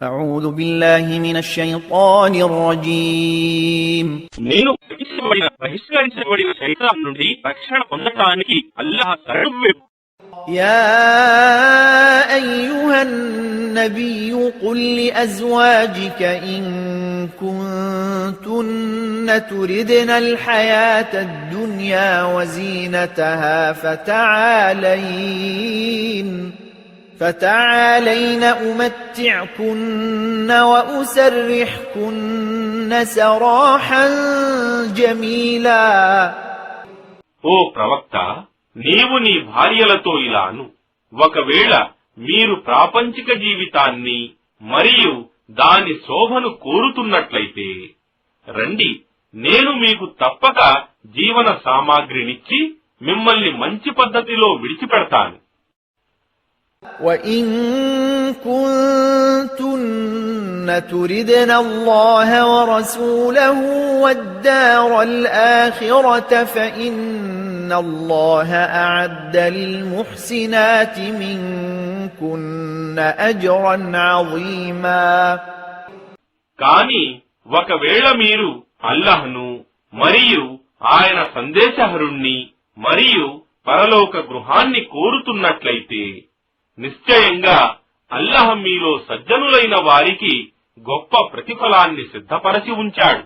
أعوذ بالله من الشيطان الرجيم నేను బహిష్కరించబడిన శైతాన్ నుండి రక్షణ పొందటానికి అల్లాహ్ శరణు. يا أيها النبي قل لأزواجك إن كنتن تردن الحياة الدنيا وزينتها فتعالين أمتعكن وأسرحكن سراحا جميلا. ఓ ప్రవక్త, నీవు నీ భార్యలతో ఇలాను, ఒకవేళ మీరు ప్రాపంచిక జీవితాన్ని మరియు దాని శోభను కోరుతున్నట్లయితే రండి, నేను మీకు తప్పక జీవన సామాగ్రినిచ్చి మిమ్మల్ని మంచి పద్ధతిలో విడిచిపెడతాను. وَإِن كُنتُنَّ تُرِدْنَ اللَّهَ وَرَسُولَهُ وَالدَّارَ الْآخِرَةَ فَإِنَّ اللَّهَ أَعَدَّ لِلْمُحْسِنَاتِ مِنكُنَّ أَجْرًا عَظِيمًا. కాని ఒకవేళ మీరు అల్లాహ్ను మరియు ఆయన సందేశహరుణ్ణి మరియు పరలోక గృహాన్ని కోరుతున్నట్లయితే నిశ్చయంగా అల్లాహ్ మీలో సజ్జనులైన వారికి గొప్ప ప్రతిఫలాన్ని సిద్ధపరచి ఉంచాడు.